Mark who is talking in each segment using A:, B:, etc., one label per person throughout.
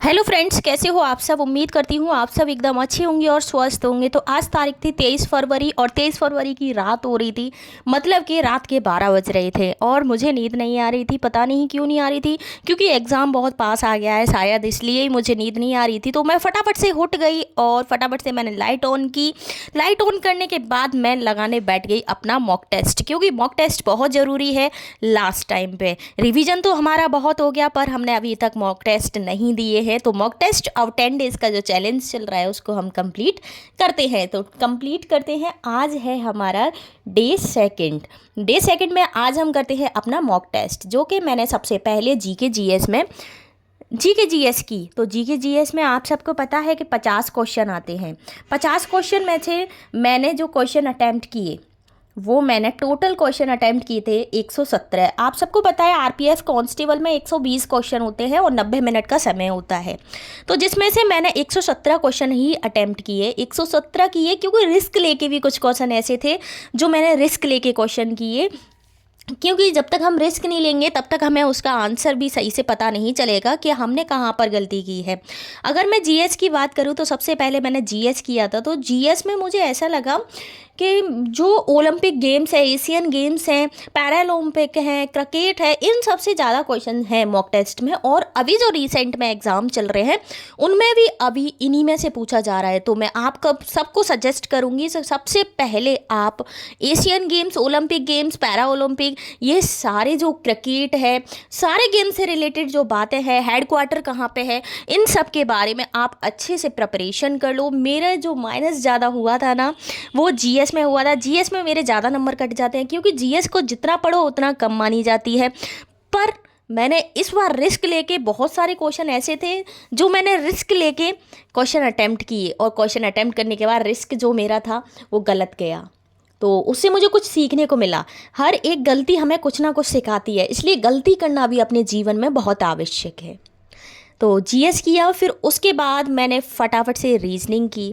A: Hello friends, कैसे हो आप सब। उम्मीद करती हूँ आप सब एकदम अच्छे होंगे और स्वस्थ होंगे। तो आज तारीख थी 23 फरवरी और 23 फरवरी की रात हो रही थी, मतलब कि रात के 12 बज रहे थे और मुझे नींद नहीं आ रही थी। पता नहीं क्यों नहीं आ रही थी, क्योंकि एग्ज़ाम बहुत पास आ गया है, शायद इसलिए ही मुझे नींद नहीं आ रही थी। तो मैं फटाफट से उठ गई और फटाफट से मैंने लाइट ऑन की। लाइट ऑन करने के बाद मैं लगाने बैठ गई अपना मॉक टेस्ट, क्योंकि मॉक टेस्ट बहुत ज़रूरी है लास्ट टाइम पे। रिवीजन तो हमारा बहुत हो गया, पर हमने अभी तक मॉक टेस्ट नहीं दिए हैं। तो मॉक टेस्ट और 10 डेज़ का जो चैलेंज चल रहा है उसको हम कंप्लीट करते हैं। तो कंप्लीट करते हैं। आज है हमारा डे सेकंड में आज हम करते हैं अपना मॉक टेस्ट, जो कि मैंने सबसे पहले जी के जी एस की। तो जी के जी एस में आप सबको पता है कि 50 क्वेश्चन आते हैं। 50 क्वेश्चन में से मैंने जो क्वेश्चन अटैम्प्ट किए, वो मैंने टोटल क्वेश्चन अटैम्प्ट किए थे 117। आप सबको पता है आरपीएफ कांस्टेबल में 120 क्वेश्चन होते हैं और 90 मिनट का समय होता है। तो जिसमें से मैंने 117 क्वेश्चन ही अटैम्प्ट किए। 117 किए क्योंकि रिस्क लेके भी कुछ क्वेश्चन ऐसे थे जो मैंने रिस्क लेके क्वेश्चन किए, क्योंकि जब तक हम रिस्क नहीं लेंगे तब तक हमें उसका आंसर भी सही से पता नहीं चलेगा कि हमने कहाँ पर गलती की है। अगर मैं जीएस की बात करूँ तो सबसे पहले मैंने जीएस किया था। तो जीएस में मुझे ऐसा लगा कि जो ओलंपिक गेम्स है, एशियन गेम्स हैं, पैरालंपिक हैं, क्रिकेट है, इन सबसे ज़्यादा क्वेश्चन हैं मॉक टेस्ट में। और अभी जो रिसेंट में एग्ज़ाम चल रहे हैं उनमें भी अभी इन्हीं में से पूछा जा रहा है। तो मैं आपको सबको सजेस्ट करूँगी सबसे पहले आप Asian games, Olympic games, para Olympic, ये सारे जो क्रिकेट है, सारे गेम से रिलेटेड जो बातें हैं, हेड क्वार्टर कहाँ पे है, इन सब के बारे में आप अच्छे से प्रिपरेशन कर लो। मेरा जो माइनस ज़्यादा हुआ था ना, वो जीएस में हुआ था। जीएस में मेरे ज़्यादा नंबर कट जाते हैं, क्योंकि जीएस को जितना पढ़ो उतना कम मानी जाती है। पर मैंने इस बार रिस्क लेके, बहुत सारे क्वेश्चन ऐसे थे जो मैंने रिस्क लेके क्वेश्चन अटैम्प्ट किए, और क्वेश्चन अटैम्प्ट करने के बाद रिस्क जो मेरा था वो गलत गया। तो उससे मुझे कुछ सीखने को मिला। हर एक गलती हमें कुछ ना कुछ सिखाती है, इसलिए गलती करना भी अपने जीवन में बहुत आवश्यक है। तो जीएस किया, फिर उसके बाद मैंने फटाफट से रीजनिंग की।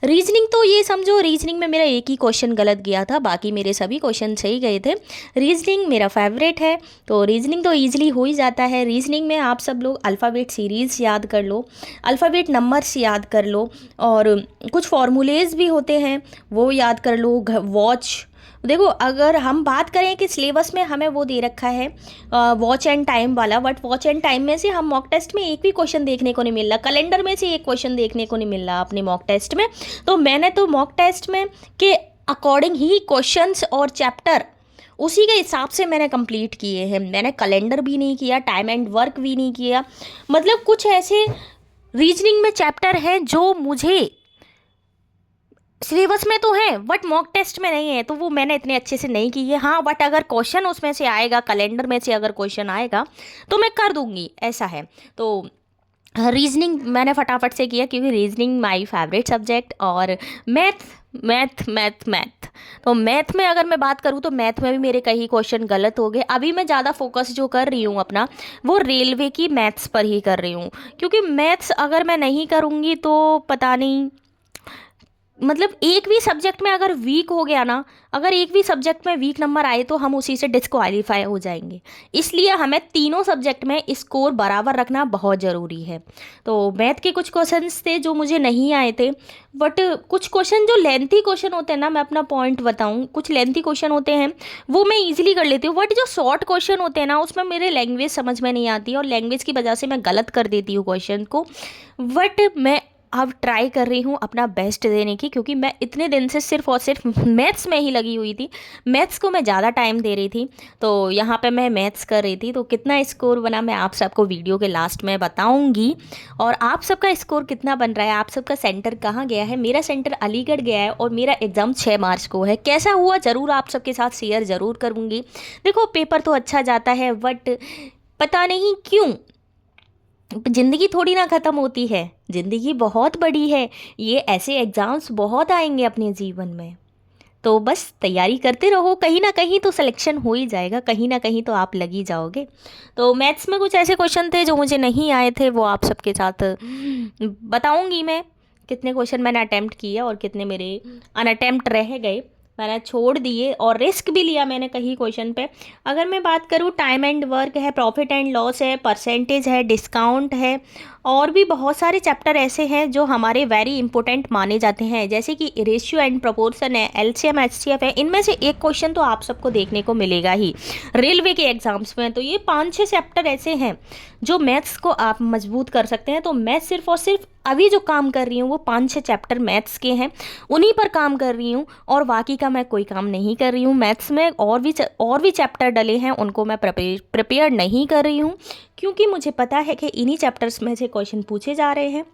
A: रीजनिंग तो ये समझो, रीजनिंग में मेरा एक ही क्वेश्चन गलत गया था, बाकी मेरे सभी क्वेश्चन सही गए थे। रीजनिंग मेरा फेवरेट है, तो रीजनिंग तो ईजिली हो ही जाता है। रीजनिंग में आप सब लोग अल्फ़ाबेट सीरीज़ याद कर लो, अल्फ़ाबेट नंबर्स याद कर लो, और कुछ फार्मूलेज भी होते हैं वो याद कर लो। वॉच, देखो अगर हम बात करें कि सिलेबस में हमें वो दे रखा है वॉच एंड टाइम वाला, बट वॉच एंड टाइम में से हम मॉक टेस्ट में एक भी क्वेश्चन देखने को नहीं मिल रहा, कैलेंडर में से एक क्वेश्चन देखने को नहीं मिल रहा अपने मॉक टेस्ट में। तो मैंने तो मॉक टेस्ट में के अकॉर्डिंग ही क्वेश्चंस और चैप्टर उसी के हिसाब से मैंने कंप्लीट किए हैं। मैंने कैलेंडर भी नहीं किया, टाइम एंड वर्क भी नहीं किया। मतलब कुछ ऐसे रीजनिंग में चैप्टर हैं जो मुझे सिलेबस में तो है बट मॉक टेस्ट में नहीं है, तो वो मैंने इतने अच्छे से नहीं की है। हाँ, बट अगर क्वेश्चन उसमें से आएगा, कैलेंडर में से अगर क्वेश्चन आएगा तो मैं कर दूंगी, ऐसा है। तो रीजनिंग मैंने फटाफट से किया, क्योंकि रीजनिंग माय फेवरेट सब्जेक्ट। और मैथ मैथ मैथ मैथ तो मैथ में अगर मैं बात करूँ तो मैथ में भी मेरे कई क्वेश्चन गलत हो गए। अभी मैं ज़्यादा फोकस जो कर रही हूँ अपना, वो रेलवे की मैथ्स पर ही कर रही हूँ, क्योंकि मैथ्स अगर मैं नहीं करूँगी तो पता नहीं, मतलब एक भी सब्जेक्ट में अगर वीक हो गया ना, अगर एक भी सब्जेक्ट में वीक नंबर आए तो हम उसी से डिस्क्वालीफाई हो जाएंगे। इसलिए हमें तीनों सब्जेक्ट में स्कोर बराबर रखना बहुत ज़रूरी है। तो मैथ के कुछ क्वेश्चंस थे जो मुझे नहीं आए थे, बट कुछ क्वेश्चन जो लेंथी क्वेश्चन होते हैं ना, मैं अपना पॉइंट बताऊं, कुछ लेंथी क्वेश्चन होते हैं वो मैं ईजिली कर लेती हूँ, बट जो शॉर्ट क्वेश्चन होते हैं ना उसमें मेरे लैंग्वेज समझ में नहीं आती, और लैंग्वेज की वजह से मैं गलत कर देती हूँ क्वेश्चन को। बट मैं अब ट्राई कर रही हूँ अपना बेस्ट देने की, क्योंकि मैं इतने दिन से सिर्फ और सिर्फ मैथ्स में ही लगी हुई थी। मैथ्स को मैं ज़्यादा टाइम दे रही थी, तो यहाँ पे मैं मैथ्स कर रही थी। तो कितना स्कोर बना मैं आप सबको वीडियो के लास्ट में बताऊँगी, और आप सबका स्कोर कितना बन रहा है, आप सबका सेंटर कहाँ गया है। मेरा सेंटर अलीगढ़ गया है और मेरा एग्ज़ाम 6 मार्च को है। कैसा हुआ ज़रूर आप सबके साथ शेयर ज़रूर करूँगी। देखो पेपर तो अच्छा जाता है, बट पता नहीं क्यों ज़िंदगी थोड़ी ना ख़त्म होती है, ज़िंदगी बहुत बड़ी है, ये ऐसे एग्ज़ाम्स बहुत आएंगे अपने जीवन में। तो बस तैयारी करते रहो, कहीं ना कहीं तो सिलेक्शन हो ही जाएगा, कहीं ना कहीं तो आप लग ही जाओगे। तो मैथ्स में कुछ ऐसे क्वेश्चन थे जो मुझे नहीं आए थे, वो आप सबके साथ बताऊंगी मैं। कितने क्वेश्चन मैंने अटैम्प्ट किए और कितने मेरे अनअटैम्प्ट रह गए, मैंने छोड़ दिए, और रिस्क भी लिया मैंने कहीं क्वेश्चन पे। अगर मैं बात करूँ, टाइम एंड वर्क है, प्रॉफिट एंड लॉस है, परसेंटेज है, डिस्काउंट है, और भी बहुत सारे चैप्टर ऐसे हैं जो हमारे वेरी इंपॉर्टेंट माने जाते हैं, जैसे कि रेशियो एंड प्रोपोर्शन है, एलसीएम एचसीएफ है। इनमें से एक क्वेश्चन तो आप सबको देखने को मिलेगा ही रेलवे के एग्जाम्स में। तो ये 5-6 चैप्टर ऐसे हैं जो मैथ्स को आप मजबूत कर सकते हैं। तो मैं सिर्फ और सिर्फ अभी जो काम कर रही हूँ वो 5-6 चैप्टर मैथ्स के हैं, उन्हीं पर काम कर रही हूँ, और बाकी का मैं कोई काम नहीं कर रही हूँ। मैथ्स में और भी चैप्टर डले हैं, उनको मैं प्रिपेयर नहीं कर रही हूँ, क्योंकि मुझे पता है कि इन्हीं चैप्टर्स में से क्वेश्चन पूछे जा रहे हैं।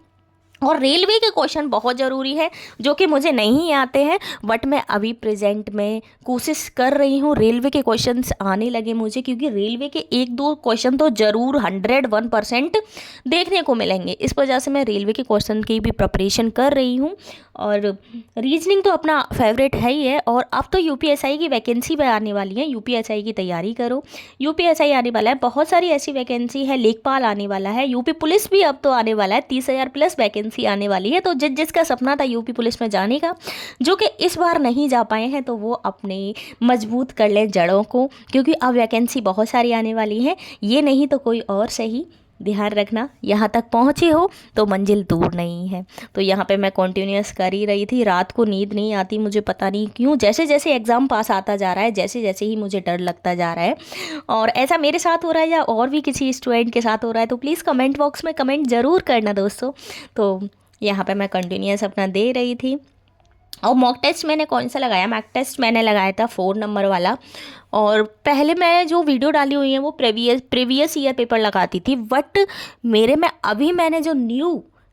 A: और रेलवे के क्वेश्चन बहुत ज़रूरी है जो कि मुझे नहीं आते हैं, बट मैं अभी प्रेजेंट में कोशिश कर रही हूँ रेलवे के क्वेश्चंस आने लगे मुझे, क्योंकि रेलवे के 1-2 क्वेश्चन तो ज़रूर 101% देखने को मिलेंगे। इस वजह से मैं रेलवे के क्वेश्चन की भी प्रिपरेशन कर रही हूँ। और रीजनिंग तो अपना फेवरेट है ही है। और अब तो यूपीएसआई की वैकेंसी भी आने वाली है, यूपीएसआई की तैयारी करो। यूपीएसआई आने वाला है, बहुत सारी ऐसी वैकेंसी है, लेखपाल आने वाला है, यूपी पुलिस भी अब तो आने वाला है, 30,000 प्लस वैकेंसी आने वाली है। तो जिसका सपना था यूपी पुलिस में जाने का, जो कि इस बार नहीं जा पाए हैं, तो वो अपने मजबूत कर लें जड़ों को, क्योंकि अब वैकेंसी बहुत सारी आने वाली है। ये नहीं तो कोई और सही, ध्यान रखना, यहाँ तक पहुँचे हो तो मंजिल दूर नहीं है। तो यहाँ पे मैं कंटिन्यूअस कर ही रही थी। रात को नींद नहीं आती मुझे, पता नहीं क्यों। जैसे जैसे एग्ज़ाम पास आता जा रहा है, जैसे जैसे ही मुझे डर लगता जा रहा है। और ऐसा मेरे साथ हो रहा है या और भी किसी स्टूडेंट के साथ हो रहा है तो प्लीज़ कमेंट बॉक्स में कमेंट ज़रूर करना दोस्तों। तो यहाँ पे मैं कंटिन्यूअस अपना दे रही थी। और मॉक टेस्ट मैंने कौन सा लगाया? मॉक टेस्ट मैंने लगाया था 4 नंबर वाला। और पहले मैं जो वीडियो डाली हुई है वो प्रीवियस ईयर पेपर लगाती थी, बट मैंने जो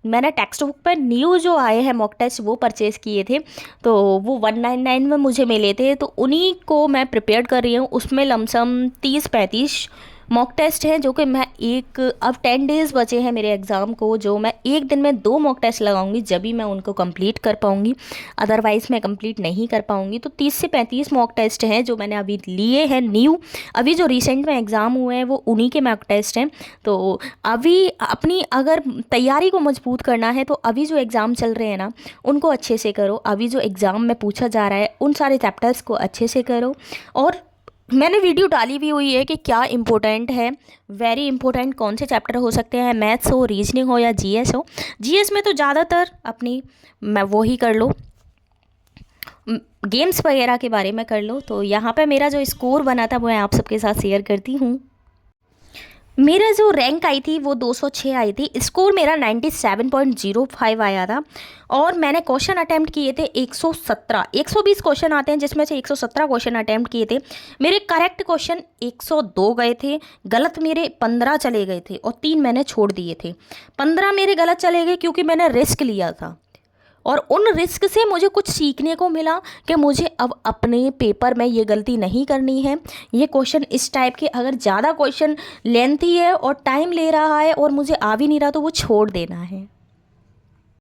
A: मैंने टेक्स्ट बुक पर न्यू जो आए हैं मॉक टेस्ट वो परचेज़ किए थे, तो वो 199 में मुझे मिले थे। तो उन्हीं को मैं प्रिपेयर कर रही हूँ। उसमें लमसम 30-35 मॉक टेस्ट हैं, जो कि मैं अब 10 डेज़ बचे हैं मेरे एग्ज़ाम को, जो मैं एक दिन में 2 मॉक टेस्ट लगाऊंगी, जब भी मैं उनको कंप्लीट कर पाऊंगी, अदरवाइज़ मैं कंप्लीट नहीं कर पाऊंगी। तो 30 से 35 मॉक टेस्ट हैं जो मैंने अभी लिए हैं न्यू। अभी जो रिसेंट में एग्ज़ाम हुए हैं वो उन्हीं के मॉक टेस्ट हैं। तो अभी अपनी अगर तैयारी को मजबूत करना है तो अभी जो एग्ज़ाम चल रहे हैं ना, उनको अच्छे से करो। अभी जो एग्ज़ाम में पूछा जा रहा है उन सारे चैप्टर्स को अच्छे से करो। और मैंने वीडियो डाली भी हुई है कि क्या इम्पोर्टेंट है, वेरी इंपॉर्टेंट कौन से चैप्टर हो सकते हैं, मैथ्स हो, रीजनिंग हो या जीएस हो। जीएस में तो ज़्यादातर अपनी मैं वो ही कर लो, गेम्स वगैरह के बारे में कर लो। तो यहाँ पे मेरा जो स्कोर बना था वो मैं आप सबके साथ शेयर करती हूँ। मेरा जो रैंक आई थी वो 206 आई थी, स्कोर मेरा 97.05 आया था। और मैंने क्वेश्चन अटैम्प्ट किए थे 117, 120 क्वेश्चन आते हैं जिसमें से 117 क्वेश्चन अटैम्प्ट किए थे। मेरे करेक्ट क्वेश्चन 102 गए थे, गलत मेरे 15 चले गए थे, और 3 मैंने छोड़ दिए थे। 15 मेरे गलत चले गए क्योंकि मैंने रिस्क लिया था, और उन रिस्क से मुझे कुछ सीखने को मिला कि मुझे अब अपने पेपर में ये गलती नहीं करनी है। ये क्वेश्चन इस टाइप के अगर ज़्यादा क्वेश्चन लेंथी है और टाइम ले रहा है और मुझे आ भी नहीं रहा तो वो छोड़ देना है।